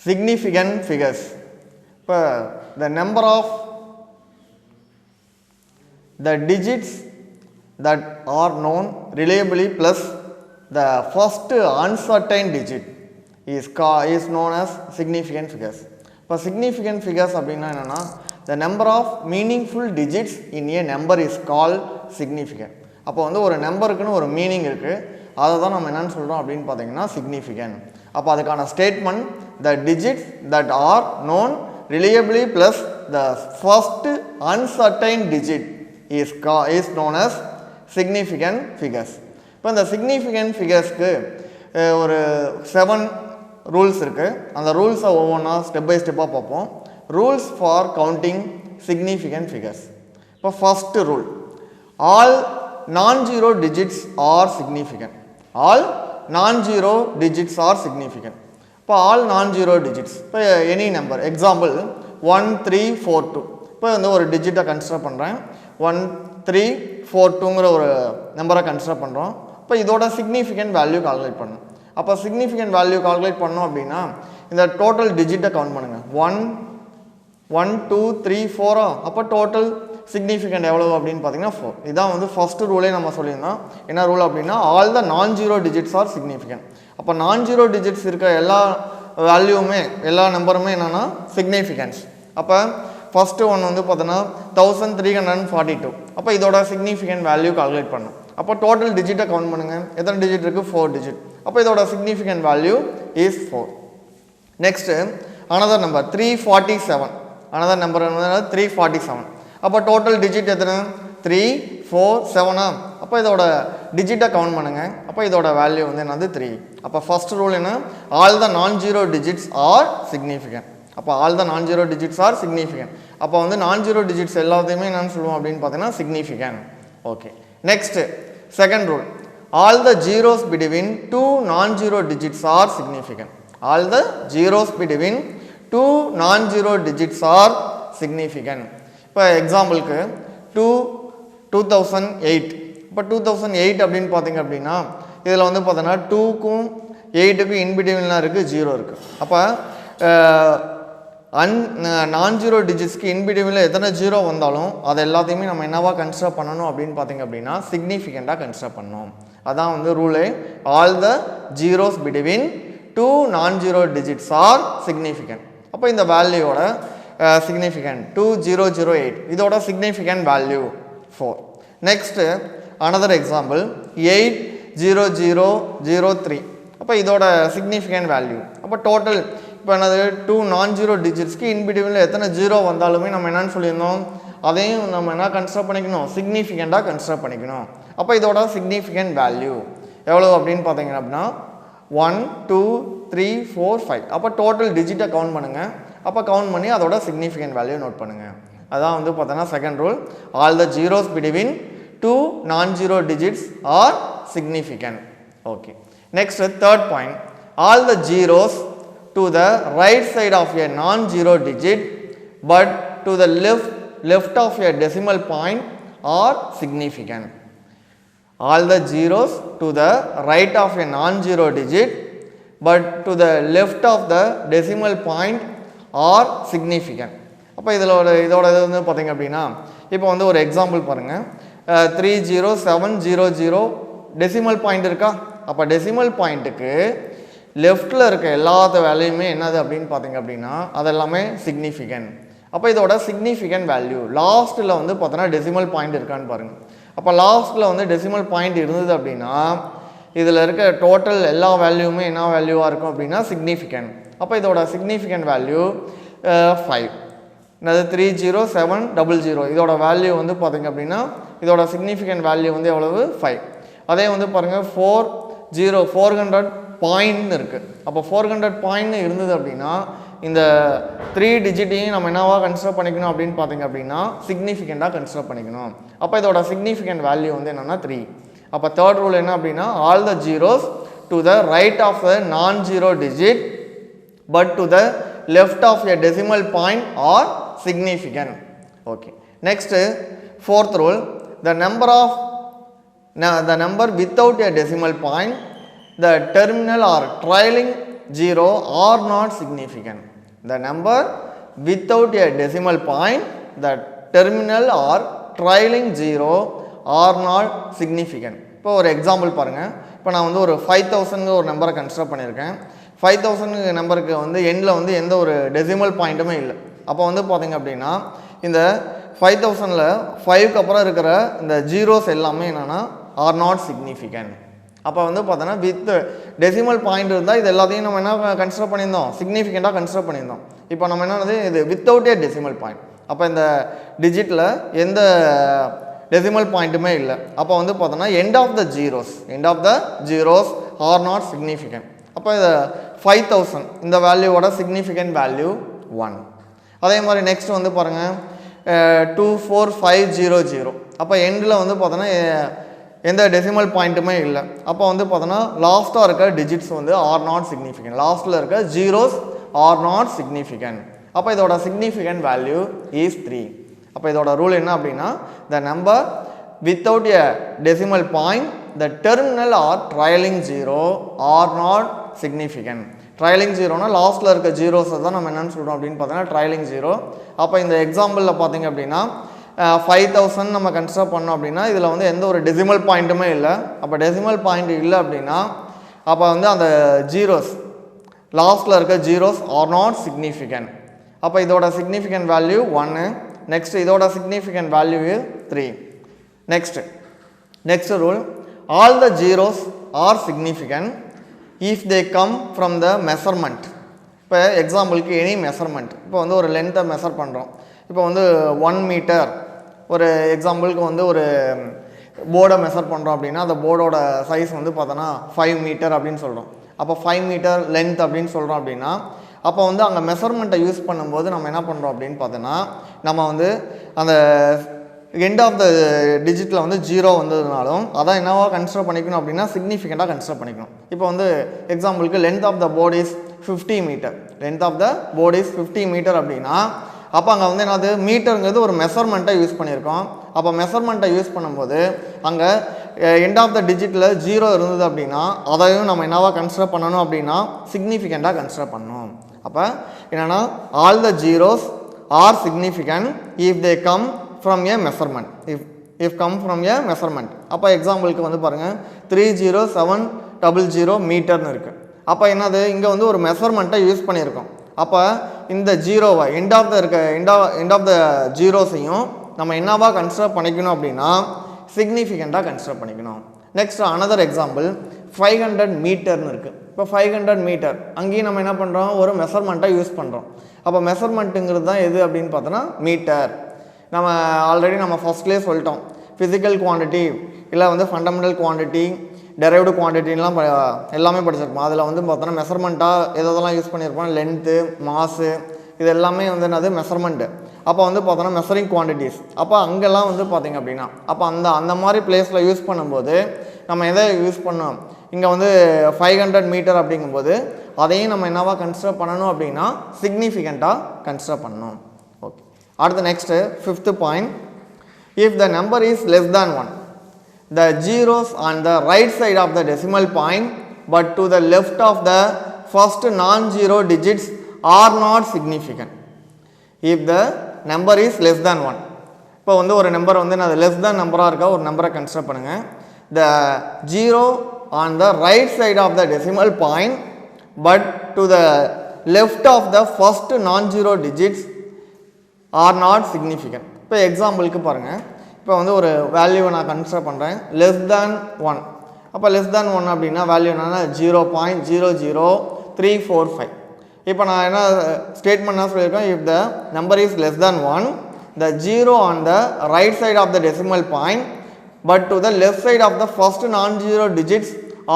significant figures. The number of the digits that are known reliably plus the first uncertain digit is known as significant figures. இப்போ significant figures அப்படின்னா என்னன்னா the number of meaningful digits in a number is called significant. அப்போ வந்து ஒரு நம்பருக்குன்னு ஒரு meaning இருக்குது, அதை தான் நம்ம என்னென்னு சொல்கிறோம் அப்படின்னு பார்த்தீங்கன்னா significant. அப்போ அதுக்கான statement the digits that are known reliably plus the first uncertain digit is known as significant figures. இப்போ இந்த significant figuresக்கு ஒரு 7 ரூல்ஸ் இருக்குது. அந்த ரூல்ஸை ஒவ்வொன்றா ஸ்டெப் பை ஸ்டெப்பாக பார்ப்போம். Rules for counting significant figures. இப்போ first rule, all non-zero digits are significant. All non-zero digits are significant. இப்போ all non-zero digits, இப்போ எனி நம்பர், எக்ஸாம்பிள் 1 3 4 2. இப்போ வந்து ஒரு டிஜிட்டை கன்சிடர் பண்ணுறேன், 1 3 4 2ங்கிற ஒரு நம்பரை கன்சிடர் பண்ணுறோம். இப்போ இதோட சிக்னிஃபிகண்ட் வேல்யூ கால்குலேட் பண்ணணும். அப்போ சிக்னிஃபிகண்ட் வேல்யூ கால்குலேட் பண்ணோம் அப்படின்னா இந்த டோட்டல் டிஜிட்டை கவுண்ட் பண்ணுங்கள். 1 1 2 3 4. அப்போ டோட்டல் சிக்னிஃபிகண்ட் எவ்வளோ அப்படின்னு பார்த்தீங்கன்னா 4. இதான் வந்து ஃபஸ்ட்டு ரூலே நம்ம சொல்லியிருந்தோம். என்ன ரூல் அப்படின்னா all the non-zero digits are significant. அப்போ non-zero digits இருக்க எல்லா வேல்யூவுமே எல்லா நம்பருமே என்னென்னா சிக்னிஃபிகன்ஸ். அப்போ ஃபஸ்ட்டு ஒன் வந்து பார்த்தோன்னா 1342. அப்போ இதோட சிக்னிஃபிகண்ட் வேல்யூ கால்குலேட் பண்ணணும். அப்போ டோட்டல் டிஜிட்டை கவுண்ட் பண்ணுங்கள். எத்தனை டிஜிட் இருக்குது? 4 டிஜிட். அப்போ இதோட significant value is 4. Next another number 347. Another number 347. அப்போ டோட்டல் டிஜிட் எத்தனை? 3 4 7. அப்போ இதோட டிஜிட்டை கவுண்ட் பண்ணுங்கள். அப்போ இதோட வேல்யூ வந்து என்னது? 3. அப்போ ஃபர்ஸ்ட் ரூல் என்ன? All the non-zero digits are significant. அப்போ all the non-zero digits are significant. அப்போ வந்து non-zero digits எல்லாத்தையுமே என்னன்னு சொல்லுவோம் அப்படின்னு பார்த்தீங்கன்னா significant. Okay, next second rule, all the zeros between 2 non-zero digits are significant. All the zeros between 2 non-zero digits are significant. இப்போ எக்ஸாம்பிளுக்கு 2008. இப்போ 2008 அப்படின்னு பார்த்தீங்க அப்படின்னா இதில் வந்து பார்த்தோன்னா 2க்கும் 8க்கும் இன்பிட்வீன்லாம் இருக்குது, 0 இருக்குது. அப்போ non-zero digitsக்கு இன்பிட்வீனில் எத்தனை 0 வந்தாலும் அது எல்லாத்தையுமே நம்ம என்னவா கன்சிடர் பண்ணணும் அப்படின்னு பார்த்தீங்க அப்படின்னா சிக்னிஃபிகண்ட்டாக கன்சிடர் பண்ணணும். அதான் வந்து ரூலே, all the zeros between 2 non-zero digits are significant. அப்போ இந்த வேல்யூவோட significant 2008, இதோட significant value 4. next another example 80003. அப்போ இதோட significant value. அப்போ total இப்போ என்னது 2 non-zero digitsக்கு இன்பிட்வீனில் எத்தனை 0 வந்தாலுமே நம்ம என்னன்னு சொல்லியிருந்தோம், அதையும் நம்ம என்ன கன்சிடர் பண்ணிக்கணும், சிக்னிஃபிகண்ட்டாக கன்சிடர் பண்ணிக்கணும். அப்போ இதோட significant value எவ்வளோ அப்படின்னு பார்த்தீங்க அப்படின்னா 1 2 3 4 5. அப்போ டோட்டல் டிஜிட்டை கவுண்ட் பண்ணுங்கள். அப்போ கவுண்ட் பண்ணி அதோட சிக்னிஃபிகண்ட் வேல்யூ நோட் பண்ணுங்கள். அதான் வந்து பார்த்தோன்னா second rule, all the zeros between 2 non-zero digits are significant. Okay, next third point, all the zeros to the right side of a non-zero digit but to the left of a decimal point are significant. All the zeros to the right of a non-zero digit but to the left of the decimal point are significant. அப்போ இதோட இது வந்து பார்த்தீங்க அப்படின்னா இப்போ வந்து ஒரு example பாருங்கள், 30700 டெசிமல் பாயிண்ட் இருக்கா. அப்போ டெசிமல் பாயிண்ட்டுக்கு லெஃப்டில் இருக்க எல்லாத்த வேல்யூமே என்னது அப்படின்னு பார்த்தீங்க அப்படின்னா அதெல்லாமே சிக்னிஃபிகண்ட். அப்போ இதோட சிக்னிஃபிகண்ட் வேல்யூ லாஸ்ட்டில் வந்து பார்த்தோன்னா டெசிமல் பாயிண்ட் இருக்கான்னு பாருங்கள். அப்போ லாஸ்ட்டில் வந்து டெசிமல் பாயிண்ட் இருந்தது அப்படின்னா இதில் இருக்க டோட்டல் எல்லா வேல்யூமே என்ன வேல்யூவாக இருக்கும் அப்படின்னா சிக்னிஃபிகண்ட். அப்போ இதோட சிக்னிஃபிகண்ட் வேல்யூ 5. என்னது 30700 இதோட வேல்யூ வந்து பார்த்தீங்க அப்படின்னா இதோட சிக்னிஃபிகண்ட் வேல்யூ வந்து எவ்வளவு 5. அதே வந்து பாருங்கள் 400 பாயிண்ட்னு இருக்குது. அப்போ 400 பாயிண்ட் இருந்தது அப்படின்னா இந்த 3 டிஜிட்டையும் நம்ம என்னவா கன்சிடர் பண்ணிக்கணும் அப்படின்னு பார்த்தீங்க அப்படின்னா சிக்னிஃபிகண்ட்டாக கன்சிடர் பண்ணிக்கணும். அப்போ இதோட சிக்னிஃபிகண்ட் வேல்யூ வந்து என்னென்னா 3. அப்போ தேர்ட் ரூல் என்ன அப்படின்னா all the zeros to the right of the non-zero digit but to the left of a decimal point are significant. Okay, next fourth rule, the number without a decimal point, the terminal or trailing 0 are not significant. The number without a decimal point, the terminal or trailing 0 are not significant. இப்போ ஒரு example பாருங்கள். இப்போ நான் வந்து ஒரு 5000 ஒரு நம்பரை consider பண்ணியிருக்கேன். 5000 நம்பருக்கு வந்து எண்டில் வந்து எந்த ஒரு டெசிமல் பாயிண்ட்டுமே இல்லை. அப்போ வந்து பார்த்தீங்க அப்படின்னா இந்த 5000ல் 5க்கு அப்புறம் இருக்கிற இந்த ஜீரோஸ் எல்லாமே என்னென்னா ஆர் நாட் சிக்னிஃபிகண்ட். அப்போ வந்து பார்த்தோன்னா வித் டெசிமல் பாயிண்ட் இருந்தால் இது எல்லாத்தையும் நம்ம என்ன கன்சிடர் பண்ணியிருந்தோம், சிக்னிஃபிகண்ட்டாக கன்சிடர் பண்ணியிருந்தோம். இப்போ நம்ம என்னது இது வித்தவுட் ஏ டெசிமல் பாயிண்ட். அப்போ இந்த டிஜிட்டில் எந்த டெசிமல் பாயிண்ட்டுமே இல்லை. அப்போ வந்து பார்த்தோன்னா end of the zeros are not significant. அப்போ இது 5000 இந்த வேல்யூவோட சிக்னிஃபிகண்ட் வேல்யூ 1. அதே மாதிரி நெக்ஸ்ட் வந்து பாருங்கள் 24500. அப்போ எண்டில் வந்து பார்த்தோன்னா எந்த டெசிமல் பாயிண்ட்டுமே இல்லை. அப்போ வந்து பார்த்தோன்னா லாஸ்ட்டாக இருக்க டிஜிட்ஸ் வந்து ஆர் நாட் சிக்னிஃபிகண்ட். லாஸ்ட்டில் இருக்க ஜீரோஸ் ஆர் நாட் சிக்னிஃபிகண்ட். அப்போ இதோட சிக்னிஃபிகண்ட் வேல்யூ இஸ் 3. அப்போ இதோட ரூல் என்ன அப்படின்னா the number without a decimal point the terminal or trailing 0 are not significant. Trailing 0னா லாஸ்ட்டில் இருக்க ஜீரோஸை தான் நம்ம என்னென்னு சொல்கிறோம் அப்படின்னு பார்த்தோன்னா ட்ரையலிங் 0. அப்போ இந்த எக்ஸாம்பிளில் பார்த்தீங்க அப்படின்னா 5000 நம்ம கன்சிடர் பண்ணோம் அப்படின்னா இதில் வந்து எந்த ஒரு டெசிமல் பாயிண்ட்டுமே இல்லை. அப்போ டெசிமல் பாயிண்ட் இல்லை அப்படின்னா அப்போ வந்து அந்த ஜீரோஸ் லாஸ்ட்டில் இருக்க ஜீரோஸ் ஆர் நாட் சிக்னிஃபிகண்ட். அப்போ இதோட சிக்னிஃபிகண்ட் வேல்யூ 1. நெக்ஸ்ட் இதோட significant value 3. Next rule all the zeros R significant if they come from the measurement. இப்போ எக்ஸாம்பிளுக்கு எனி மெஷர்மெண்ட். இப்போ வந்து ஒரு லென்த்தை மெஷர் பண்ணுறோம். இப்போ வந்து 1 மீட்டர் ஒரு எக்ஸாம்பிளுக்கு வந்து ஒரு போர்டை மெஷர் பண்ணுறோம் அப்படின்னா அந்த போர்டோட சைஸ் வந்து பார்த்தோன்னா 5 மீட்டர் அப்படின்னு சொல்கிறோம். அப்போ 5 மீட்டர் லென்த் அப்படின்னு சொல்கிறோம் அப்படின்னா அப்போ வந்து அங்கே மெஷர்மெண்ட்டை யூஸ் பண்ணும்போது நம்ம என்ன பண்ணுறோம் அப்படின்னு பார்த்தோன்னா நம்ம வந்து அந்த எண்ட் ஆஃப் த டிஜிட்டில் வந்து 0 வந்ததுனாலும் அதான் என்னவா கன்சிடர் பண்ணிக்கணும் அப்படின்னா சிக்னிஃபிகண்ட்டாக கன்சிடர் பண்ணிக்கணும். இப்போ வந்து எக்ஸாம்பிளுக்கு length of the board is 50 metre. Length of the board is 50 metre அப்படின்னா அப்போ அங்கே வந்து என்னது மீட்டருங்கிறது ஒரு மெஷர்மெண்ட்டை யூஸ் பண்ணியிருக்கோம். அப்போ மெஷர்மெண்ட்டை யூஸ் பண்ணும்போது அங்கே எண்ட் ஆஃப் த டிஜிட்டில் 0 இருந்தது அப்படின்னா அதையும் நம்ம என்னவா கன்சிடர் பண்ணணும் அப்படின்னா சிக்னிஃபிகண்ட்டாக கன்சிடர் பண்ணணும். அப்போ என்னென்னா all the zeros R significant if they come from A measurement. If come from A measurement. அப்போ எக்ஸாம்பிளுக்கு வந்து பாருங்கள் 30700 மீட்டர்னு இருக்குது. அப்போ என்னது இங்கே வந்து ஒரு மெஷர்மெண்ட்டை யூஸ் பண்ணியிருக்கோம். அப்போ இந்த ஜீரோவை எண்ட் ஆஃப் த ஜீரோஸையும் நம்ம என்னவா கன்சிடர் பண்ணிக்கணும் அப்படின்னா சிக்னிஃபிகண்ட்டாக கன்சிடர் பண்ணிக்கணும். நெக்ஸ்ட் அனதர் எக்ஸாம்பிள் 500 மீட்டர்னு இருக்குது. இப்போ 500 மீட்டர் அங்கேயும் நம்ம என்ன பண்ணுறோம் ஒரு மெஷர்மெண்ட்டை யூஸ் பண்ணுறோம். அப்போ மெஷர்மெண்ட்டுங்கிறது தான் எது அப்படின்னு பார்த்தோன்னா மீட்டர். நம்ம ஆல்ரெடி நம்ம ஃபஸ்ட்லேயே சொல்லிட்டோம் ஃபிசிக்கல் குவான்டிட்டி இல்லை வந்து ஃபண்டமெண்டல் குவான்டிட்டி டெரைவ்டு குவான்டிட்டின்லாம் எல்லாமே படிச்சிருப்போம். அதில் வந்து பார்த்தோன்னா மெஷர்மெண்ட்டாக எதெல்லாம் யூஸ் பண்ணியிருப்போம் லென்த்து மாசு இது எல்லாமே வந்து என்னது மெஷர்மெண்ட்டு. அப்போ வந்து பார்த்தோன்னா மெஷரிங் குவான்டிட்டிஸ். அப்போ அங்கெல்லாம் வந்து பார்த்திங்க அப்படின்னா அப்போ அந்த மாதிரி பிளேஸில் யூஸ் பண்ணும்போது நம்ம எதை யூஸ் பண்ணோம் இங்கே வந்து 500 மீட்டர் அப்படிங்கும்போது அதையும் நம்ம என்னவா கன்சிடர் பண்ணணும் அப்படின்னா சிக்னிஃபிகண்ட்டாக கன்சிடர் பண்ணணும். ஓகே அடுத்து next 5th point if the number is less than 1 the zeros on the right side of the decimal point but to the left of the first non-zero digits are not significant if the number is less than 1. இப்போ வந்து ஒரு number வந்து நான் less than நம்பராக இருக்கா ஒரு நம்பரை consider பண்ணுங்கள். the zero on the right side of the decimal point but to the left of the first non-zero digits are not significant. இப்போ எக்ஸாம்பிளுக்கு பாருங்கள் இப்போ வந்து ஒரு வேல்யூவை நான் கன்சிடர் பண்ணுறேன் லெஸ் தேன் 1. அப்போ லெஸ் தேன் 1 அப்படின்னா வேல்யூ என்னன்னா 0.00345. இப்போ நான் என்ன ஸ்டேட்மெண்ட் சொல்லியிருக்கேன் if the number is less than 1 the zero on the right side of the decimal point but to the left side of the first non-zero digits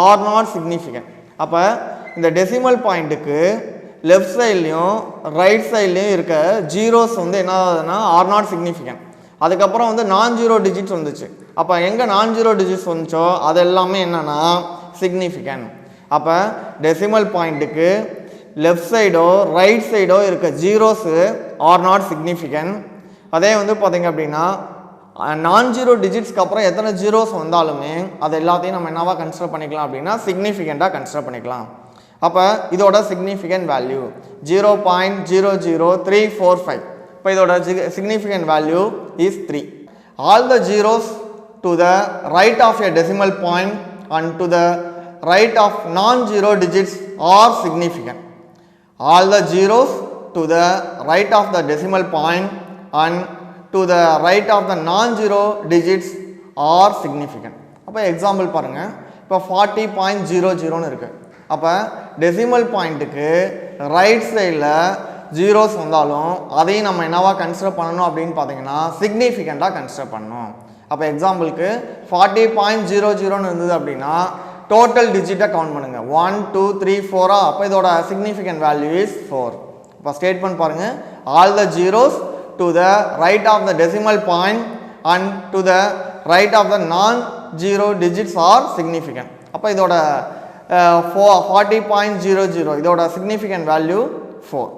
are not significant. அப்போ இந்த decimal பாயிண்ட்டுக்கு left சைட்லேயும் right சைட்லேயும் இருக்க zeros வந்து என்ன ஆகுதுன்னா R not significant. அதுக்கப்புறம் வந்து non-zero digits வந்துச்சு. அப்போ எங்கே non-zero digits வந்துச்சோ அது எல்லாமே என்னென்னா சிக்னிஃபிகண்ட். அப்போ டெசிமல் பாயிண்ட்டுக்கு லெஃப்ட் சைடோ ரைட் சைடோ இருக்க ஜீரோஸு ஆர் நாட் சிக்னிஃபிகண்ட். அதே வந்து பார்த்திங்க அப்படின்னா non-zero digitsக்கு அப்புறம் எத்தனை ஜீரோஸ் வந்தாலுமே அது எல்லாத்தையும் நம்ம என்னவா கன்சிடர் பண்ணிக்கலாம் அப்படின்னா சிக்னிஃபிகண்ட்டாக கன்சிடர் பண்ணிக்கலாம். அப்போ இதோட சிக்னிஃபிகண்ட் வேல்யூ 0.00345. இப்போ இதோட significant value is 3. All the zeros to the right of a decimal point and to the right of non-zero digits are significant. All the zeros to the right of the decimal point and to the right of the non-zero digits are significant. அப்போ example பாருங்கள். இப்போ 40.00ன்னு இருக்குது. அப்போ decimal பாயிண்ட்டுக்கு right சைடில் zeros வந்தாலும் அதையும் நம்ம என்னவா கன்சிடர் பண்ணணும் அப்படின்னு பார்த்தீங்கன்னா சிக்னிஃபிகண்ட்டாக கன்சிடர் பண்ணணும். அப்போ எக்ஸாம்பிளுக்கு 40.00ன்னு இருந்தது அப்படின்னா டோட்டல் டிஜிட்டை கவுண்ட் பண்ணுங்கள். 1 2 3 4. அப்போ இதோட சிக்னிஃபிகண்ட் வேல்யூ இஸ் 4. இப்போ ஸ்டேட்மெண்ட் பாருங்கள். All the zeros to the right of the decimal point and to the right of the non zero digits R significant. அப்போ இதோட 40.00 இதோட சிக்னிஃபிகண்ட் வேல்யூ 4.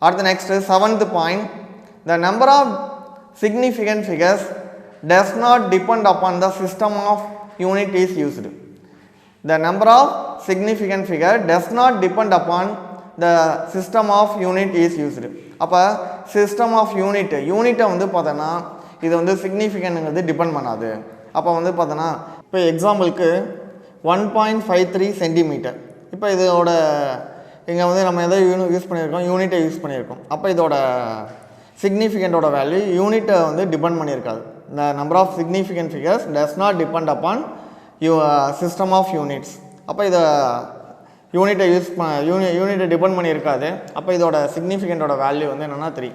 அடுத்து next 7th point. The number of significant figures does not depend upon the system of unit is used. The number of significant figure does not depend upon the system of unit is used. அப்போ system of யூனிட்டை வந்து பார்த்தோன்னா இது வந்து சிக்னிஃபிகண்ட்ங்கிறது depend பண்ணாது. அப்போ வந்து பார்த்தோன்னா இப்போ எக்ஸாம்பிளுக்கு 1.53 சென்டிமீட்டர். இப்போ இதோட இங்கே வந்து நம்ம எதை யூஸ் பண்ணியிருக்கோம், யூனிட்டை யூஸ் பண்ணியிருக்கோம். அப்போ இதோட சிக்னிஃபிகண்ட்டோட வேல்யூ யூனிட்டை வந்து depend பண்ணியிருக்காது. The number of significant figures does not depend upon your system of units. அப்போ இதை யூனிட்டை யூனிட்டை டிபெண்ட் பண்ணியிருக்காது. அப்போ இதோட சிக்னிஃபிகண்ட்டோட வேல்யூ வந்து என்னென்னா 3.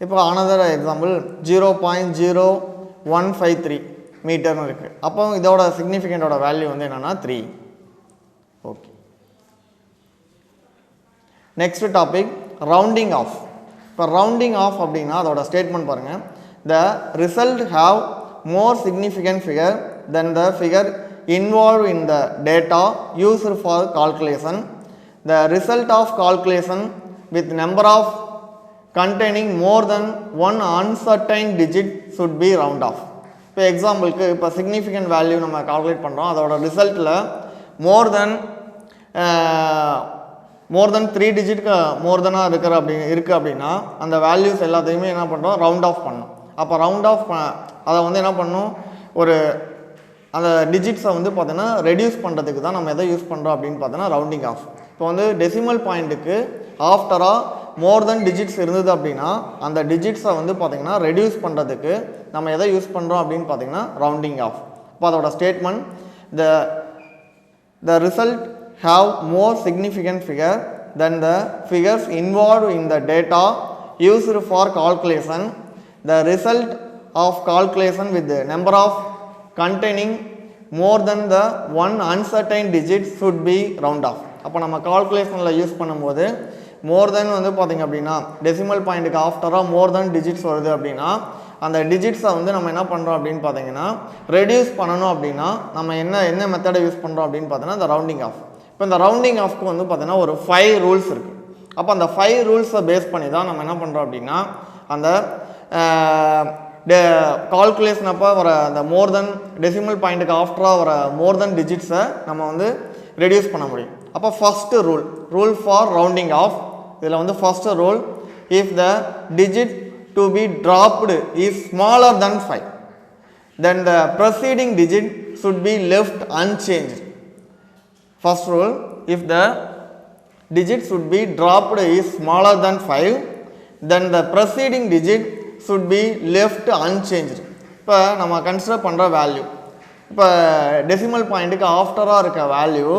இப்போ அனதர் எக்ஸாம்பிள் 0.0153 மீட்டர்னு இருக்குது. அப்போ இதோட சிக்னிஃபிகண்ட்டோட வேல்யூ வந்து என்னென்னா 3. Okay. Next topic rounding off. இப்போ ரவுண்டிங் ஆஃப் அப்படின்னா அதோட ஸ்டேட்மெண்ட் பாருங்கள். The result have more significant figure than the figure involved in the data used for calculation. The result of calculation with number of containing more than one uncertain digit should be round off. இப்போ எக்ஸாம்பிளுக்கு இப்போ significant value நம்ம calculate பண்ணுறோம். அதோட ரிசல்ட்டில் மோர் தென் 3 டிஜிட்க்கு மோர் தெனாக இருக்குது அப்படின்னா அந்த values எல்லாத்தையுமே என்ன பண்ணுறோம், ரவுண்ட் ஆஃப் பண்ணணும். அப்போ ரவுண்ட் ஆஃப் அதை வந்து என்ன பண்ணணும், ஒரு அந்த டிஜிட்ஸை வந்து பார்த்தோன்னா ரெடியூஸ் பண்ணுறதுக்கு தான் நம்ம எதை யூஸ் பண்ணுறோம் அப்படின்னு பார்த்தோன்னா ரவுண்டிங் ஆஃப். இப்போ வந்து டெசிமல் பாயிண்ட்டுக்கு ஆஃப்டராக மோர் தென் டிஜிட்ஸ் இருந்தது அப்படின்னா அந்த டிஜிட்ஸை வந்து பார்த்திங்கன்னா ரெடியூஸ் பண்ணுறதுக்கு நம்ம எதை யூஸ் பண்ணுறோம் அப்படின்னு பார்த்திங்கன்னா ரவுண்டிங் ஆஃப். இப்போ அதோட statement the result have more significant figure than the figures involved in the data used for calculation. The result of calculation with the number of containing more than the one uncertain digit should be round off. அப்போ நம்ம கால்குலேஷனில் use பண்ணும்போது மோர் தென் வந்து பார்த்திங்க அப்படின்னா decimal பாயிண்ட்டுக்கு ஆஃப்டராக மோர் தென் digits வருது அப்படின்னா அந்த டிஜிட்ஸை வந்து நம்ம என்ன பண்ணுறோம் அப்படின்னு பார்த்தீங்கன்னா ரெடியூஸ் பண்ணணும் அப்படின்னா நம்ம என்ன மெத்தடை யூஸ் பண்ணுறோம் அப்படின்னு பார்த்தோன்னா இந்த ரவுண்டிங் ஆஃப். இப்போ இந்த ரவுண்டிங் ஆஃப்க்கு வந்து பார்த்தீங்கன்னா ஒரு 5 ரூல்ஸ் இருக்குது. அப்போ அந்த 5 ரூல்ஸை பேஸ் பண்ணி தான் நம்ம என்ன பண்ணுறோம் அப்படின்னா அந்த கால்குலேஷன் அப்போ வர அந்த மோர் தென் டெசிமல் பாயிண்ட்டுக்கு ஆஃப்டராக வர மோர் தென் டிஜிட்ஸை நம்ம வந்து ரெடியூஸ் பண்ண முடியும். அப்போ first rule for rounding off. இதில் வந்து first rule, if the digit to be dropped is smaller then 5 then the preceding digit should be left unchanged. First rule, if the digit should be dropped is smaller than 5 then the preceding digit should be left unchanged. இப்போ நம்ம consider பண்ணுற value, இப்போ decimal பாயிண்ட்டுக்கு ஆஃப்டராக இருக்க value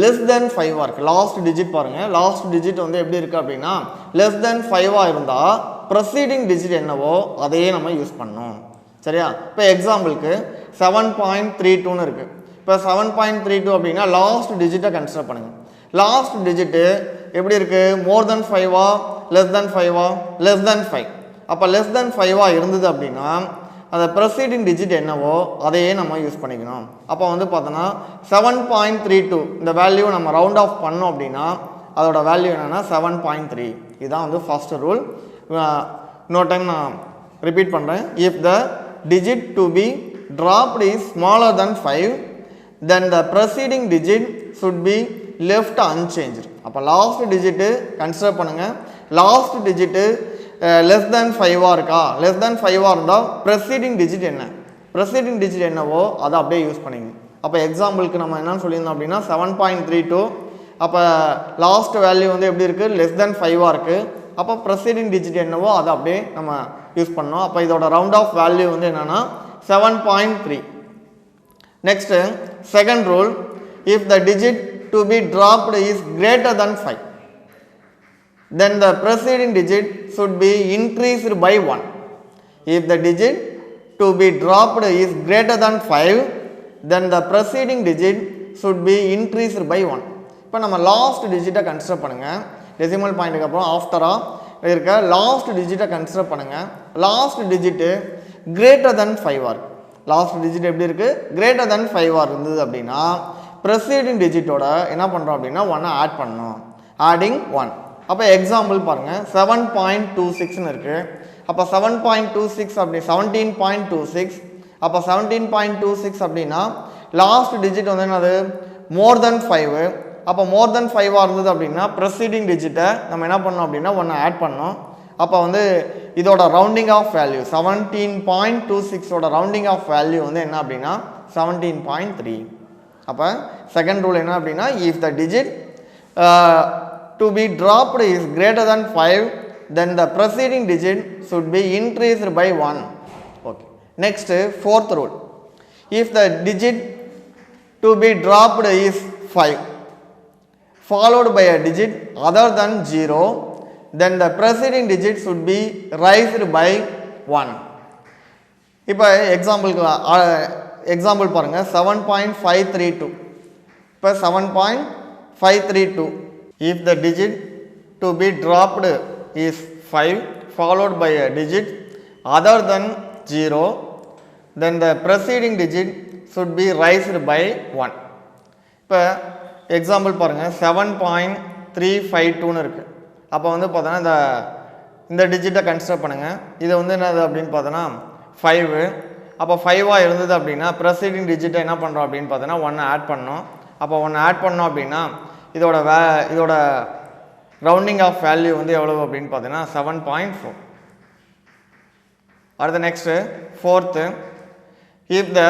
less than 5 இருக்குது. Last digit பாருங்கள், last digit வந்து எப்படி இருக்குது அப்படின்னா லெஸ் தென் 5 இருந்தால் ப்ரொசீடிங் டிஜிட் என்னவோ அதையே நம்ம யூஸ் பண்ணணும். சரியா? இப்போ எக்ஸாம்பிளுக்கு 7.32ன்னு இருக்குது. இப்போ 7.32 அப்படின்னா லாஸ்ட் டிஜிட்டை கன்சிடர் பண்ணுங்கள். லாஸ்ட் டிஜிட்டு எப்படி இருக்குது, மோர் தென் 5 லெஸ் தென் 5 லெஸ் தென் 5. அப்போ லெஸ் தென் 5 இருந்தது அப்படின்னா அந்த ப்ரொசீடிங் டிஜிட் என்னவோ அதையே நம்ம யூஸ் பண்ணிக்கணும். அப்போ வந்து பார்த்தோன்னா 7.32 இந்த வேல்யூ நம்ம ரவுண்ட் ஆஃப் பண்ணோம் அப்படின்னா அதோட வேல்யூ என்னென்னா 7.3. இதுதான் வந்து ஃபர்ஸ்ட் ரூல். இன்னொரு டைம் நான் ரிப்பீட் பண்ணுறேன். If the digit to be dropped is smaller than 5 then the preceding digit should be left unchanged. அப்போ லாஸ்ட் டிஜிட்டு கன்சிடர் பண்ணுங்கள். லாஸ்ட் டிஜிட்டு less than 5 இருக்கா, less than 5 இருந்தால் ப்ரெசீடிங் டிஜிட் என்ன, presiding digit என்னவோ அதை அப்படியே use பண்ணிங்க. அப்போ எக்ஸாம்பிளுக்கு நம்ம என்னன்னு சொல்லியிருந்தோம் அப்படின்னா 7.32. அப்போ லாஸ்ட் வேல்யூ வந்து எப்படி இருக்குது, less than 5 இருக்குது. அப்போ ப்ரெசீடிங் டிஜிட் என்னவோ அதை அப்படியே நம்ம யூஸ் பண்ணோம். அப்போ இதோட ரவுண்ட் ஆஃப் வேல்யூ வந்து என்னென்னா 7.3. Next second rule, if the digit to be dropped is greater than 5, then the preceding digit should be increased by 1. If the digit to be dropped is greater than 5, then the preceding digit should be increased by 1. இப்போ நம்ம last டிஜிட்டை consider பண்ணுங்கள். Decimal பாயிண்ட்டுக்கு அப்புறம் ஆஃப்டராக இருக்க last டிஜிட்டை consider பண்ணுங்கள். Last digit greater than 5 இருக்குது. Last digit எப்படி இருக்குது, கிரேட்டர் தென் 5 இருந்தது அப்படின்னா ப்ரெசீடிங் டிஜிட்டோட என்ன பண்ணுறோம் அப்படின்னா 1 ஆட் பண்ணணும். ஆடிங் 1. அப்போ எக்ஸாம்பிள் பாருங்கள் 7.26ன்னு இருக்குது. அப்போ 7.26 அப்படி 17.26. அப்போ 17.26 அப்படின்னா லாஸ்ட் டிஜிட் வந்து என்னது, மோர் தென் 5. அப்போ மோர் தென் 5 இருந்தது அப்படின்னா ப்ரெசீடிங் டிஜிட்டை நம்ம என்ன பண்ணோம் அப்படின்னா 1 ஆட் பண்ணோம். அப்போ வந்து இதோட ரவுண்டிங் ஆஃப் வேல்யூ 17.26ஓட ரவுண்டிங் ஆஃப் வேல்யூ வந்து என்ன அப்படின்னா 17.3. அப்போ செகண்ட் ரூல் என்ன அப்படின்னா, if the digit to be dropped is greater then 5, then the preceding digit should be increased by 1. Okay. Next fourth rule, if the digit to be dropped is 5 followed by a digit other than 0, then the preceding digit should be raised by 1. இப்போ example பாருங்கள் 7.532. இப்போ 7.532, if the digit to be dropped is 5 followed by a digit other than 0, then the preceding digit should be raised by 1. இப்போ example பாருங்கள் 7.352ன்னு இருக்குது. அப்போ வந்து பார்த்தோன்னா இந்த டிஜிட்டை கன்சிடர் பண்ணுங்கள். இதை வந்து என்னது அப்படின்னு பார்த்தோன்னா 5. அப்போ 5 இருந்தது அப்படின்னா ப்ரெசீடிங் டிஜிட்டை என்ன பண்ணுறோம் அப்படின்னு பார்த்தோன்னா 1 ஆட் பண்ணோம். அப்போ 1 ஆட் பண்ணோம் அப்படின்னா இதோட ரவுண்டிங் ஆஃப் வேல்யூ வந்து எவ்வளவு அப்படின்னு பார்த்தோன்னா 7.4. அடுத்த next fourth, if the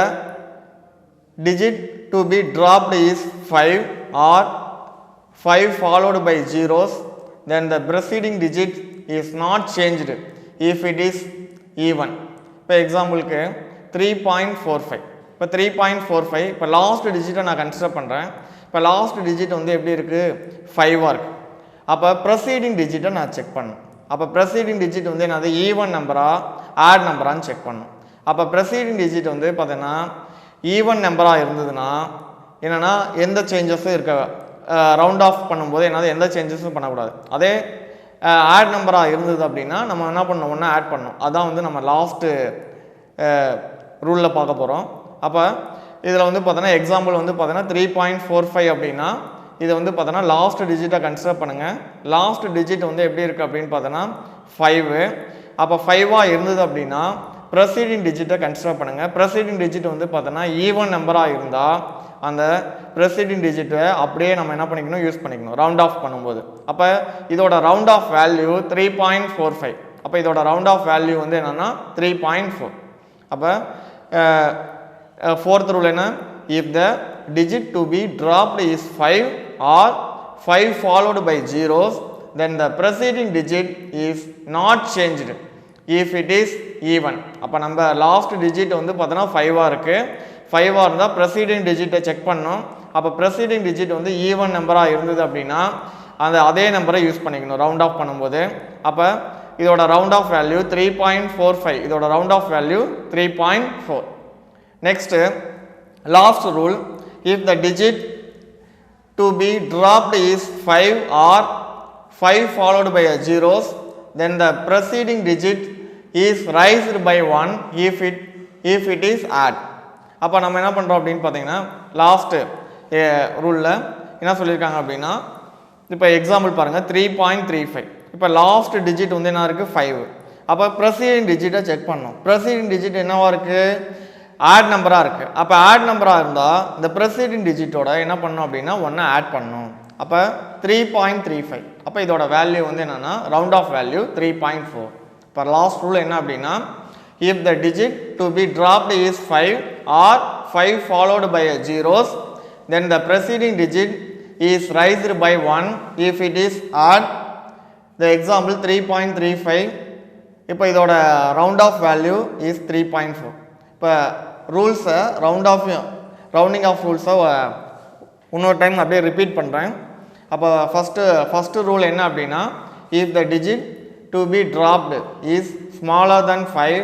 digit to be dropped is 5 or 5 followed by zeros, then the preceding digit is not changed if it is even. இப்போ எக்ஸாம்பிளுக்கு 3.45. இப்போ 3.45 இப்போ லாஸ்ட் டிஜிட்டை நான் கன்சிடர் பண்ணுறேன். இப்போ லாஸ்ட் டிஜிட் வந்து எப்படி இருக்குது, 5 இருக்குது. அப்போ ப்ரெசீடிங் டிஜிட்டை நான் செக் பண்ணணும். அப்போ ப்ரெசீடிங் டிஜிட் வந்து என்னது, ஈவன் நம்பரா ஆட் நம்பரான்னு செக் பண்ணணும். அப்போ ப்ரெசீடிங் டிஜிட் வந்து பார்த்தீங்கன்னா ஈவன் நம்பராக இருந்ததுன்னா என்னென்னா எந்த சேஞ்சஸும் இருக்க, ரவுண்ட் ஆஃப் பண்ணும்போது என்னது எந்த சேஞ்சஸும் பண்ணக்கூடாது. அதே ஆட் நம்பராக இருந்தது அப்படின்னா நம்ம என்ன பண்ணோம், ஒன்றா ஆட் பண்ணோம். அதான் வந்து நம்ம லாஸ்ட்டு ரூலில் பார்க்க போகிறோம். அப்போ இதில் வந்து பார்த்தோன்னா எக்ஸாம்பிள் வந்து பார்த்தோன்னா 3.45 அப்படின்னா இதை வந்து பார்த்தோன்னா லாஸ்ட் டிஜிட்டை கன்சிடர் பண்ணுங்கள். லாஸ்ட் டிஜிட் வந்து எப்படி இருக்குது அப்படின்னு பார்த்தோன்னா 5. அப்போ 5 இருந்தது அப்படின்னா ப்ரெசீடிங் டிஜிட்டை கன்சிடர் பண்ணுங்கள். ப்ரெசீடிங் டிஜிட் வந்து பார்த்தோன்னா ஈவன் நம்பராக இருந்தால் அந்த ப்ரெசீடிங் டிஜிட்டை அப்படியே நம்ம என்ன பண்ணிக்கணும், யூஸ் பண்ணிக்கணும் ரவுண்ட் ஆஃப் பண்ணும்போது. அப்போ இதோட ரவுண்ட் ஆஃப் வேல்யூ 3.45. அப்போ இதோட ரவுண்ட் ஆஃப் வேல்யூ வந்து என்னென்னா 3.4. அப்போ ஃபோர்த் ரூல் என்ன, if the digit to be dropped is 5 or 5 followed by zeros, then the preceding digit is not changed if it is even. அப்போ நம்ம லாஸ்ட் டிஜிட் வந்து பார்த்தோன்னா 5 இருக்குது. 5 இருந்தால் ப்ரெசீடிங் டிஜிட்டை செக் பண்ணோம். அப்போ ப்ரெசீடிங் டிஜிட் வந்து ஈவன் நம்பராக இருந்தது அப்படின்னா அதே நம்பரை யூஸ் பண்ணிக்கணும் ரவுண்ட் ஆஃப் பண்ணும்போது. அப்போ இதோட ரவுண்ட் ஆஃப் வேல்யூ 3.45. இதோட round off value 3.4. Next last rule, if the digit to be dropped is 5 or 5 followed by a zeros, then the preceding digit is raised by 1 if it is add. அப்போ நம்ம என்ன பண்ணுறோம் அப்படின்னு பார்த்தீங்கன்னா last ரூலில் என்ன சொல்லியிருக்காங்க அப்படின்னா, இப்போ எக்ஸாம்பிள் பாருங்கள் 3.35. இப்போ லாஸ்ட் டிஜிட் வந்து என்ன இருக்குது, 5. அப்போ ப்ரெசீடிங் டிஜிட்டை செக் பண்ணோம். ப்ரெசீடிங் டிஜிட் என்னவா இருக்குது, ஆட் நம்பராக இருக்குது. அப்போ ஆட் நம்பராக இருந்தால் இந்த ப்ரெசிடிங் டிஜிட்டோட என்ன பண்ணணும் அப்படின்னா 1 ஆட் பண்ணணும். அப்போ 3.35. அப்போ இதோட வேல்யூ வந்து என்னென்னா ரவுண்ட் ஆஃப் வேல்யூ 3.4. இப்போ லாஸ்ட் ரூல் என்ன அப்படின்னா if the digit to be dropped is 5 or 5 followed by a zeros then the preceding digit is raised by 1 if it is odd. The example 3.35. இப்போ இதோட round off value is 3.4. இப்போ ரூல்ஸை rounding off ரூல்ஸை இன்னொரு time அப்படியே repeat பண்ணுறேன். அப்போ first rule என்ன அப்படின்னா if the digit to be dropped is smaller then 5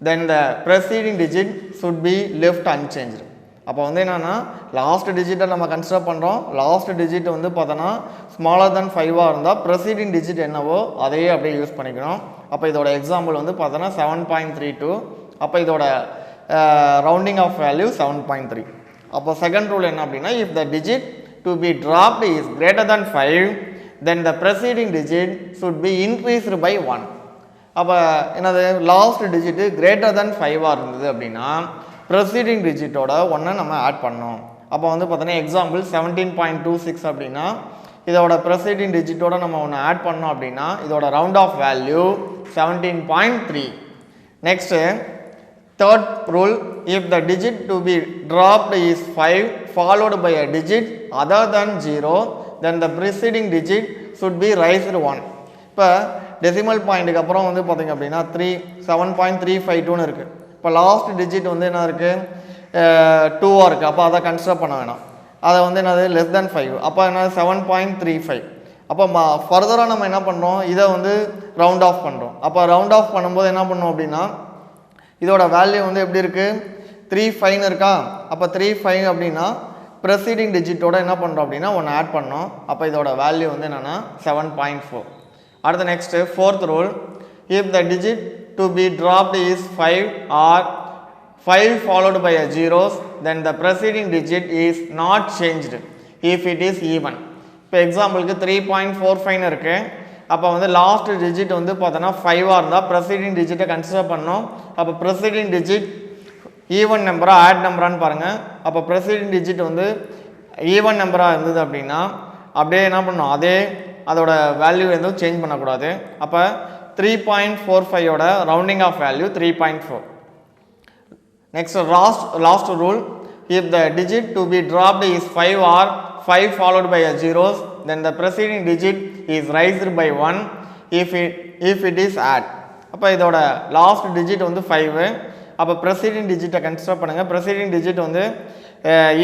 then the preceding digit should be left unchanged. அப்போ வந்து என்னென்னா லாஸ்ட் டிஜிட்டை நம்ம கன்சிடர் பண்ணுறோம். லாஸ்ட் டிஜிட் வந்து பார்த்தோன்னா ஸ்மாலர் தென் 5ஆக இருந்தால் ப்ரெசிடிங் டிஜிட் என்னவோ அதையே அப்படியே யூஸ் பண்ணிக்கணும். அப்போ இதோட எக்ஸாம்பிள் வந்து பார்த்தோன்னா 7.32. அப்போ இதோட ரவுண்டிங் ஆஃப் வேல்யூ 7.3. அப்போ செகண்ட் ரூல் என்ன அப்படின்னா if the digit to be dropped is greater then 5 then the preceding digit should be increased by 1. அப்போ என்னது லாஸ்ட் டிஜிட்டு கிரேட்டர் தென் 5ஆக இருந்தது அப்படின்னா ப்ரெசிடிங் டிஜிட்டோட 1 நம்ம ஆட் பண்ணோம். அப்போ வந்து பார்த்தோன்னா எக்ஸாம்பிள் 17.26 அப்படின்னா இதோட ப்ரெசிடிங் டிஜிட்டோட நம்ம ஒன்று ஆட் பண்ணோம் அப்படின்னா இதோட round off value 17.3. Next third rule if the digit to be dropped is 5 followed by a digit other than 0 then the preceding digit should be raised 1. இப்போ டெசிமல் பாயிண்ட்டுக்கு அப்புறம் வந்து பார்த்திங்க அப்படின்னா 7.352ன்னு இருக்குது. இப்போ லாஸ்ட் டிஜிட் வந்து என்ன இருக்குது 2ஆக இருக்குது. அப்போ அதை கன்சிடர் பண்ண வேணாம். அதை வந்து என்னது லெஸ் தென் 5. அப்போ என்ன 7.35. அப்போ ஃபர்தராக நம்ம என்ன பண்ணுறோம் இதை வந்து ரவுண்ட் ஆஃப் பண்ணுறோம். அப்போ ரவுண்ட் ஆஃப் பண்ணும்போது என்ன பண்ணோம் அப்படின்னா இதோட வேல்யூ வந்து எப்படி இருக்குது 3.5 இருக்கா. அப்போ 3.5 அப்படின்னா ப்ரெசிடிங் டிஜிட்டோட என்ன பண்ணுறோம் அப்படின்னா 1 ஆட் பண்ணோம். அப்போ இதோட வேல்யூ வந்து என்னென்னா 7.4. அடுத்த next fourth rule if the digit to be dropped is 5 or 5 followed by a zeros then the preceding digit is not changed if it is even. இப்போ எக்ஸாம்பிளுக்கு 3.45 இருக்குது. அப்போ வந்து லாஸ்ட் டிஜிட் வந்து பார்த்தோன்னா 5ஆக இருந்தால் ப்ரெசிடிங் டிஜிட்டை கன்சிடர் பண்ணோம். அப்போ ப்ரெசிடிங் டிஜிட் ஈவன் நம்பராக ஆட் நம்பரான்னு பாருங்கள். அப்போ ப்ரெசிடிங் டிஜிட் வந்து ஈவன் நம்பராக இருந்தது அப்படின்னா அப்படியே என்ன பண்ணணும் அதோட வேல்யூ எதுவும் சேஞ்ச் பண்ணக்கூடாது. அப்போ 3.45ஓட rounding off value 3.4. Next last rule if the digit to be dropped is 5 or 5 followed by a zeros then the preceding digit is raised by 1 if it is add. அப்போ இதோட last digit வந்து 5. அப்போ presiding டிஜிட்டை consider பண்ணுங்கள். Presiding digit வந்து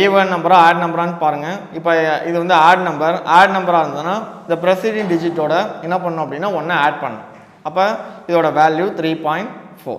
even நம்பரா add நம்பரான்னு பாருங்கள். இப்போ இது வந்து ஆட் நம்பராக இருந்ததுன்னா இந்த ப்ரெசிடிங் டிஜிட்டோட என்ன பண்ணணும் அப்படின்னா 1 ஆட் பண்ணணும். அப்போ இதோட வேல்யூ 3.4.